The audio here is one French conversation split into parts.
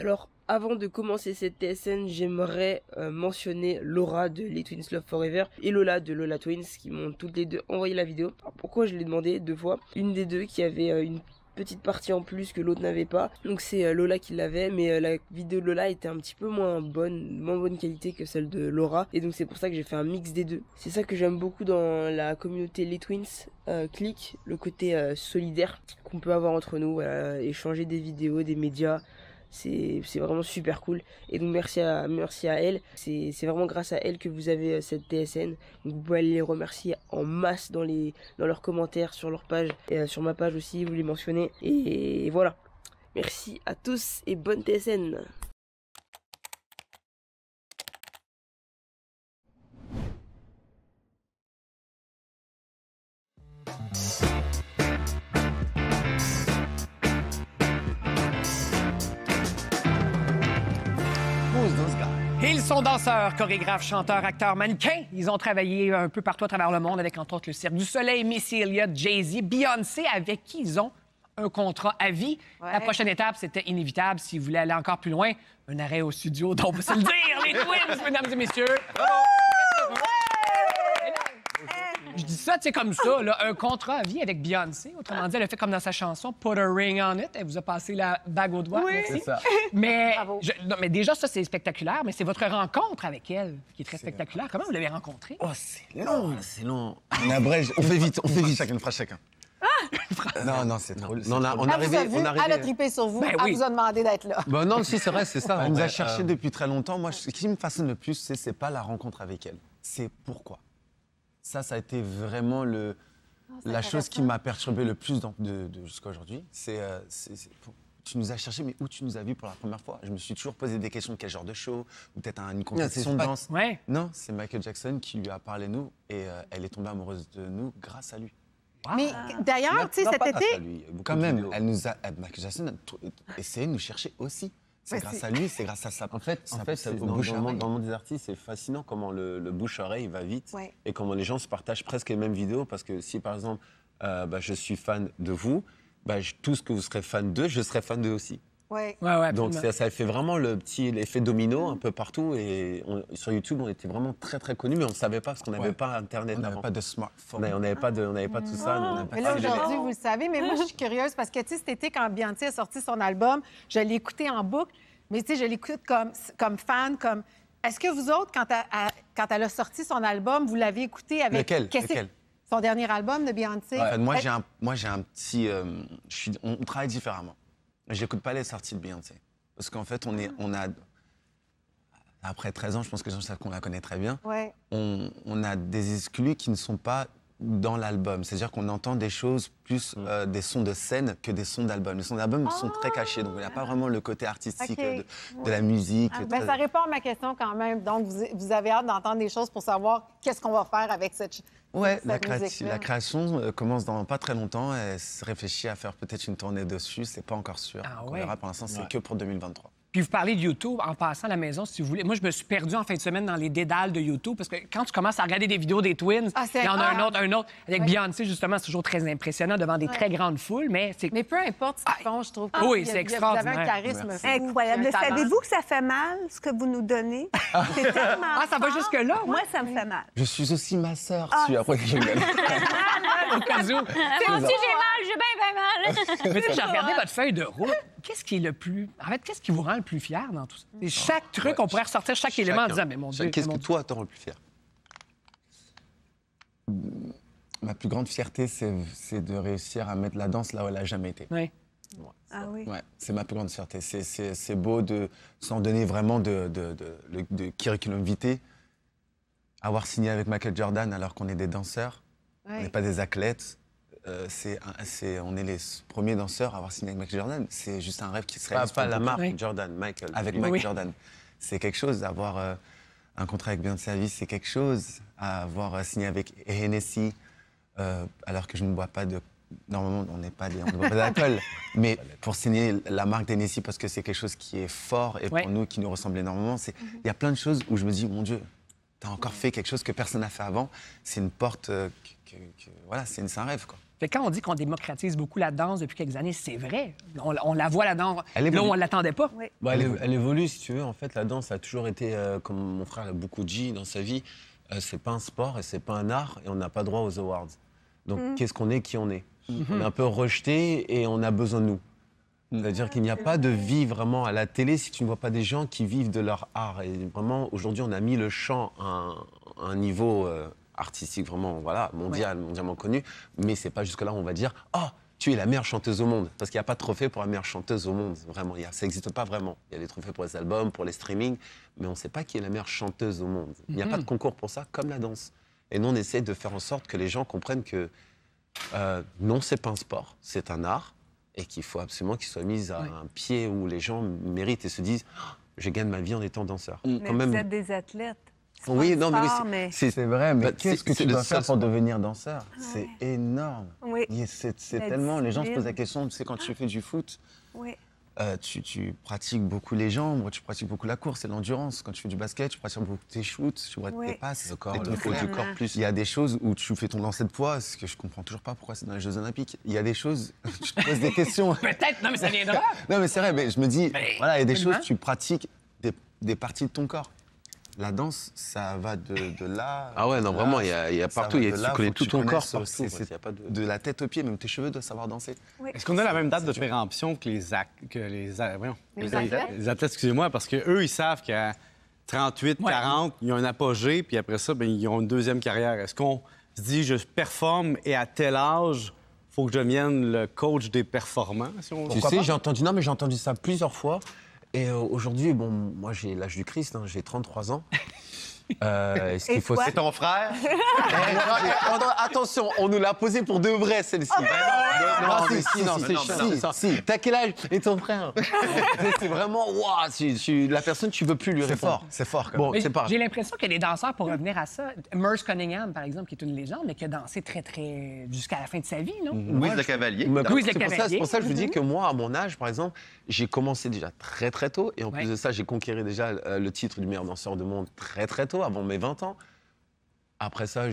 Alors, avant de commencer cette TSN, j'aimerais mentionner Laura de Les Twins Love Forever et Lola de Lola Twins qui m'ont toutes les deux envoyé la vidéo. Alors, pourquoi je l'ai demandé 2 fois? Une des deux qui avait une petite partie en plus que l'autre n'avait pas. Donc c'est Lola qui l'avait, mais la vidéo de Lola était un petit peu moins bonne qualité que celle de Laura. Et donc c'est pour ça que j'ai fait un mix des deux. C'est ça que j'aime beaucoup dans la communauté Les Twins Click, le côté solidaire qu'on peut avoir entre nous, échanger des vidéos, des médias. C'est vraiment super cool. Et donc merci à elle. C'est vraiment grâce à elle que vous avez cette TSN. Donc vous pouvez aller les remercier en masse dans leurs commentaires, sur leur page et sur ma page aussi, vous les mentionnez. Et voilà. Merci à tous et bonne TSN. Ils sont danseurs, chorégraphes, chanteurs, acteurs, mannequins. Ils ont travaillé un peu partout à travers le monde avec, entre autres, le Cirque du Soleil, Missy Elliott, Jay-Z, Beyoncé, avec qui ils ont un contrat à vie. Ouais. La prochaine étape, c'était inévitable. Si vous voulez aller encore plus loin, un arrêt au studio. Donc, on peut se le dire, les Twins, mesdames et messieurs. Je dis ça, tu sais, comme ça, là, un contrat à vie avec Beyoncé. Autrement dit, elle a fait comme dans sa chanson « Put a ring on it ». Elle vous a passé la bague au doigt. Oui, c'est ça. Mais, mais déjà, ça, c'est spectaculaire. Mais c'est votre rencontre avec elle qui est très spectaculaire. Comment vous l'avez rencontrée? Oh, c'est long, c'est long. On abrège, on fait vite chacun, une phrase chacun. Non, c'est trop. Non, on arrivait. Elle a trippé sur vous. Ben oui. Elle vous a demandé d'être là. Ben non, si, c'est vrai, c'est ça. Elle nous a cherché depuis très longtemps. Moi, ce qui me fascine le plus, c'est pas la rencontre avec elle. C'est pourquoi. Ça a été vraiment la chose qui m'a perturbé le plus jusqu'à aujourd'hui. Tu nous as cherché, mais où tu nous as vus pour la première fois? Je me suis toujours posé des questions de quel genre de show, ou peut-être une compétition de danse. Ouais. Non, c'est Michael Jackson qui lui a parlé de nous et elle est tombée amoureuse de nous grâce à lui. Wow. Mais d'ailleurs, tu sais, cet été... Quand même, Michael Jackson a essayé de nous chercher aussi. C'est grâce à lui, c'est grâce à ça. En fait dans le monde des artistes, c'est fascinant comment le bouche-oreille va vite et comment les gens se partagent presque les mêmes vidéos. Parce que si, par exemple, je suis fan de vous, tout ce que vous serez fan d'eux, je serai fan d'eux aussi. Ouais. Donc ça fait vraiment l'effet domino un peu partout. Et sur YouTube, on était vraiment très, très connus, mais on ne savait pas parce qu'on n'avait pas Internet On n'avait avant. pas de smartphone. On n'avait pas tout ça. Mais là, aujourd'hui, vous le savez. Mais moi, je suis curieuse parce que, tu sais, cet été, quand Beyoncé a sorti son album, je l'ai écouté en boucle. Mais, tu sais, je l'écoute comme fan, comme... Est-ce que vous autres, quand elle a sorti son album, vous l'avez écouté avec... Lequel? Son dernier album de Beyoncé? Ouais. Moi, j'ai un petit... on travaille différemment. Je n'écoute pas les sorties de Beyoncé. Parce qu'en fait, on a... Après 13 ans, je pense que les gens savent qu'on la connaît très bien. Ouais. On a des exclus qui ne sont pas dans l'album. C'est-à-dire qu'on entend des choses plus des sons de scène que des sons d'album. Les sons d'album sont très cachés, donc il n'y a pas vraiment le côté artistique de la musique. Ben, ça répond à ma question quand même. Donc, vous avez hâte d'entendre des choses pour savoir qu'est-ce qu'on va faire avec cette la création commence dans pas très longtemps. Elle se réfléchit à faire peut-être une tournée dessus. C'est pas encore sûr. On verra. Pour l'instant, c'est que pour 2023. Puis vous parlez de YouTube en passant à la maison, si vous voulez. Moi, je me suis perdu en fin de semaine dans les dédales de YouTube parce que quand tu commences à regarder des vidéos des Twins, il y en a un autre. Avec Beyoncé, justement, c'est toujours très impressionnant devant des très grandes foules, mais c'est... Mais peu importe ce qu'ils font, je trouve. Oui, c'est extraordinaire. Vous avez un charisme fou. Incroyable. Savez-vous que ça fait mal, ce que vous nous donnez? C'est tellement ça va jusque-là? Moi, ça me fait mal. Je suis aussi ma sœur. Après, je Au cas où. Moi aussi, j'ai mal, j'ai bien mal. Mais j'ai regardé votre feuille de route. Qu'est-ce qui est le plus... En fait, qu'est-ce qui vous rend le plus fier dans tout ça? Et chaque truc, on pourrait ressortir chaque élément en disant, mais mon Dieu... Qu'est-ce que toi, t'en rends le plus fier? Ma plus grande fierté, c'est de réussir à mettre la danse là où elle n'a jamais été. Oui. Ah oui? Ouais, c'est ma plus grande fierté. C'est beau de s'en donner vraiment de curriculum vitae. Avoir signé avec Michael Jordan alors qu'on est des danseurs, on n'est pas des athlètes. On est les premiers danseurs à avoir signé avec Michael Jordan. C'est juste un rêve qui se réalise. Pas la marque Jordan, Michael. Avec Michael Jordan. C'est quelque chose d'avoir un contrat avec Beyoncé à vie, c'est quelque chose. Avoir signé avec Hennessy, alors que je ne bois pas de... Normalement, on ne boit pas d'alcool. Mais pour signer la marque d'Hennessy, parce que c'est quelque chose qui est fort et pour nous, qui nous ressemble énormément, il y a plein de choses où je me dis, mon Dieu, t'as encore fait quelque chose que personne n'a fait avant. C'est une porte, voilà, c'est un rêve, quoi. Fait que quand on dit qu'on démocratise beaucoup la danse depuis quelques années, c'est vrai. On la voit, la danse. Elle Là, évolue. on ne l'attendait pas. Oui. Bah, elle évolue, si tu veux. En fait, la danse a toujours été, comme mon frère a beaucoup dit dans sa vie, c'est pas un sport et c'est pas un art et on n'a pas droit aux awards. Donc, qu'est-ce qu'on est, qui on est? On est un peu rejeté et on a besoin de nous. C'est-à-dire qu'il n'y a pas de vie vraiment à la télé si tu ne vois pas des gens qui vivent de leur art. Et vraiment, aujourd'hui, on a mis le chant à un niveau artistique vraiment mondialement connu. Mais c'est pas jusque-là où on va dire « Oh, tu es la meilleure chanteuse au monde ». Parce qu'il n'y a pas de trophée pour la meilleure chanteuse au monde. Vraiment, ça n'existe pas vraiment. Il y a des trophées pour les albums, pour les streamings, mais on ne sait pas qui est la meilleure chanteuse au monde. Il n'y a pas de concours pour ça, comme la danse. Et nous, on essaie de faire en sorte que les gens comprennent que non, c'est pas un sport, c'est un art. Et qu'il faut absolument qu'il soit mis à un pied où les gens méritent et se disent oh, « je gagne ma vie en étant danseur ». Mais vous êtes des athlètes. Oui, non, mais C'est vrai, mais Bah, qu'est-ce que c'est tu le dois faire seul pour sport. devenir danseur? C'est énorme. Oui. C'est La tellement... Les gens se discipline. posent la question, tu sais, quand tu fais du foot, Oui. tu pratiques beaucoup les jambes, tu pratiques beaucoup la course et l'endurance. Quand tu fais du basket, tu pratiques beaucoup tes shoots, tu pratiques tes passes. Le corps, Et le haut du corps plus. Il y a des choses où tu fais ton lancer de poids, ce que je comprends toujours pas pourquoi c'est dans les Jeux Olympiques. Il y a des choses, tu te poses des questions. Peut-être, non, mais ça viendra. Non, mais c'est vrai, mais je me dis, voilà, il y a des absolument. choses, tu pratiques des parties de ton corps. La danse, ça va de là. Ah ouais, non, vraiment, il y a ça partout, va tu de là, connais faut que tout tu ton corps connaisses, partout. c'est Il y a pas de... de la tête aux pieds, même tes cheveux doivent savoir danser. Est-ce qu'on a la même date de péremption que les athlètes, excusez-moi, parce qu'eux, ils savent qu'à 38, 40, ils ont un apogée, puis après ça, ils ont une deuxième carrière. Est-ce qu'on se dit, je performe et à tel âge, il faut que je devienne le coach des performants, si on Tu sais, j'ai entendu ça plusieurs fois. Et aujourd'hui, bon, moi, j'ai l'âge du Christ, hein, j'ai 33 ans. Est-ce qu'il faut... toi? C'est ton frère? Attention, on nous l'a posé pour de vrai, celle-ci. Si. T'as quel âge? Et ton frère? C'est vraiment, waouh, la personne, tu veux plus lui répondre. C'est fort. Bon, Mais c'est pas. j'ai l'impression que les danseurs, pour revenir à ça, Merce Cunningham, par exemple, qui est une légende, mais qui a dansé très jusqu'à la fin de sa vie, non? Louise Le Cavalier. Louise Le C'est Cavalier. pour ça que je vous dis que moi, à mon âge, par exemple, j'ai commencé déjà très très tôt. Et en plus de ça, j'ai conquéré déjà le titre du meilleur danseur du monde très très tôt, avant mes 20 ans. Après ça,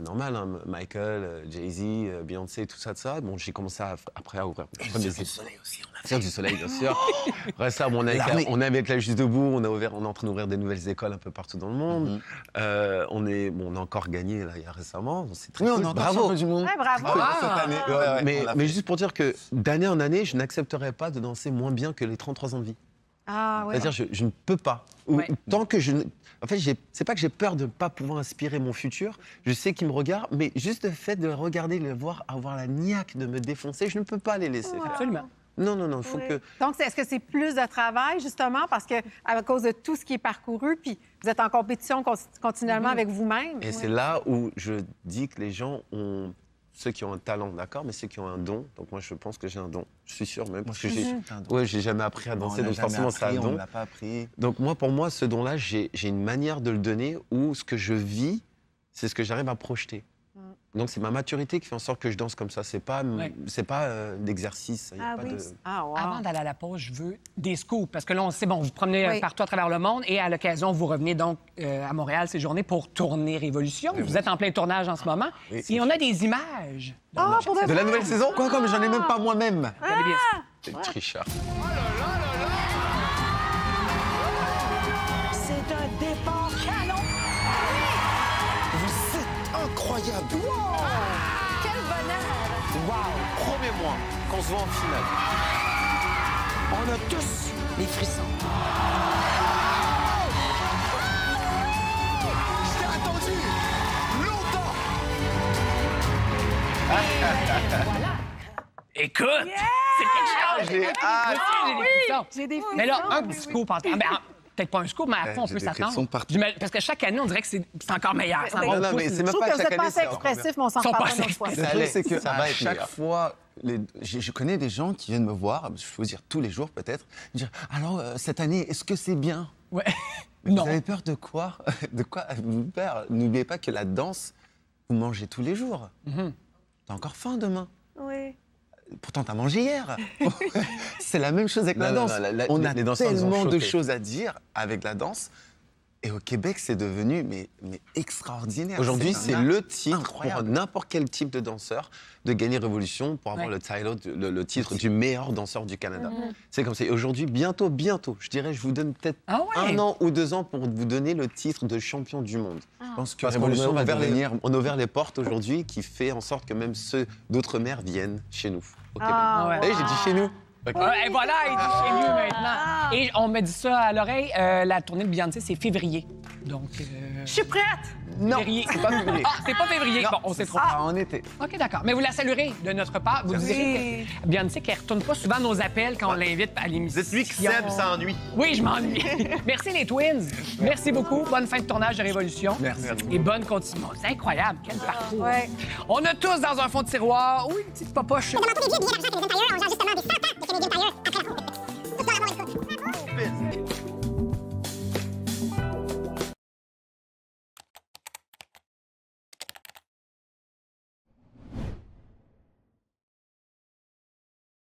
normal, hein, Michael, Jay-Z, Beyoncé, tout ça, de ça. Bon, j'ai commencé après à ouvrir. Du Soleil aussi, Cirque du Soleil, bien sûr. Après ça, on est avec la Juste Debout, on est en train d'ouvrir des nouvelles écoles un peu partout dans le monde. On a encore gagné là, récemment. C'est très cool. Bravo. Du monde. Ouais, bravo. Cette année. Mais juste pour dire que d'année en année, je n'accepterai pas de danser moins bien que les 33 ans de vie. Ah, oui. C'est-à-dire, je ne peux pas. Tant que je... En fait, c'est pas que j'ai peur de ne pas pouvoir inspirer mon futur. Je sais qu'ils me regardent, mais juste le fait de regarder, le voir, avoir la niaque de me défoncer, je ne peux pas les laisser faire. Absolument. Non, il faut que... Donc, est-ce que c'est plus de travail, justement, parce que à cause de tout ce qui est parcouru, puis vous êtes en compétition continuellement avec vous-même? Et c'est là où je dis que les gens ont... Ceux qui ont un talent, d'accord, mais ceux qui ont un don. Donc moi, je pense que j'ai un don. Je suis sûr même, parce que j'ai jamais appris à danser, donc forcément, c'est un don. On l'a pas appris. Donc pour moi, ce don-là, j'ai une manière de le donner où ce que je vis, c'est ce que j'arrive à projeter. Donc c'est ma maturité qui fait en sorte que je danse comme ça. C'est pas d'exercice. Avant d'aller à la pause, je veux des scoops. Parce que là, on sait, bon, vous promenez partout à travers le monde et à l'occasion, vous revenez donc à Montréal ces journées pour tourner Révolution. Vous êtes en plein tournage en ce moment. Et on a des images. De la nouvelle saison? Quoi, comme j'en ai même pas moi-même. C'est le tricheur. C'est un départ canon! Vous êtes incroyable! Wow! Quel bonheur! Wow! Promets-moi qu'on se voit en finale. On a tous les frissons. Je t'ai attendu longtemps! Voilà. Écoute, c'est quelque chose. J'ai des frissons. Mais là, un petit scoop en peut-être pas un scoop, mais à fond, on peut s'attendre. Parce que chaque année, on dirait que c'est encore meilleur. Non, mais c'est Je même trouve pas que vous chaque êtes pas année. assez expressif, mais on s'en Ils sont reparle pas une autre fois. Le truc, c'est que Ça va à être chaque meilleur. fois, je connais des gens qui viennent me voir, je peux vous dire tous les jours peut-être, dire alors cette année, est-ce que c'est bien? Ouais. Mais Non. vous avez peur de quoi? De quoi avez-vous peur? N'oubliez pas que la danse, vous mangez tous les jours. T'as encore faim demain? Oui. Pourtant, t'as mangé hier. C'est la même chose avec la Non, danse. non, On a les danseurs, ils ont tellement de choqué. choses à dire avec la danse. Et au Québec, c'est devenu mais extraordinaire. Aujourd'hui, c'est le titre incroyable. pour n'importe quel type de danseur de gagner Révolution pour avoir le titre du meilleur danseur du Canada. C'est comme ça. Et aujourd'hui, bientôt, je dirais, je vous donne peut-être 1 an ou 2 ans pour vous donner le titre de champion du monde. Je pense que Parce Révolution va devenir... on a ouvert les portes aujourd'hui qui fait en sorte que même ceux d'outre-mer viennent chez nous, au Québec. ouais. Et j'ai dit chez nous. Et voilà, il dit chez nous maintenant. Et on me dit ça à l'oreille, la tournée de Beyoncé, c'est février. Donc. Je suis prête! Non, Février. c'est pas février. Ah, c'est pas février. Non, Bon, on s'est ce trompé. sera en été. OK, d'accord. Mais vous la saluerez de notre part. Vous direz que Beyoncé, qu'elle ne retourne pas souvent nos appels quand on l'invite à l'émission. Dites-lui que Seb s'ennuie. Oui, je m'ennuie. Merci les Twins. Merci beaucoup. Bonne fin de tournage de Révolution. Merci. Et bonne continuation. C'est incroyable. Quel parcours. Ouais. On a tous dans un fond de tiroir, oui, une petite popoche. Demande tous les vieux billets d'argent que les employeurs ont genre justement des 100 ans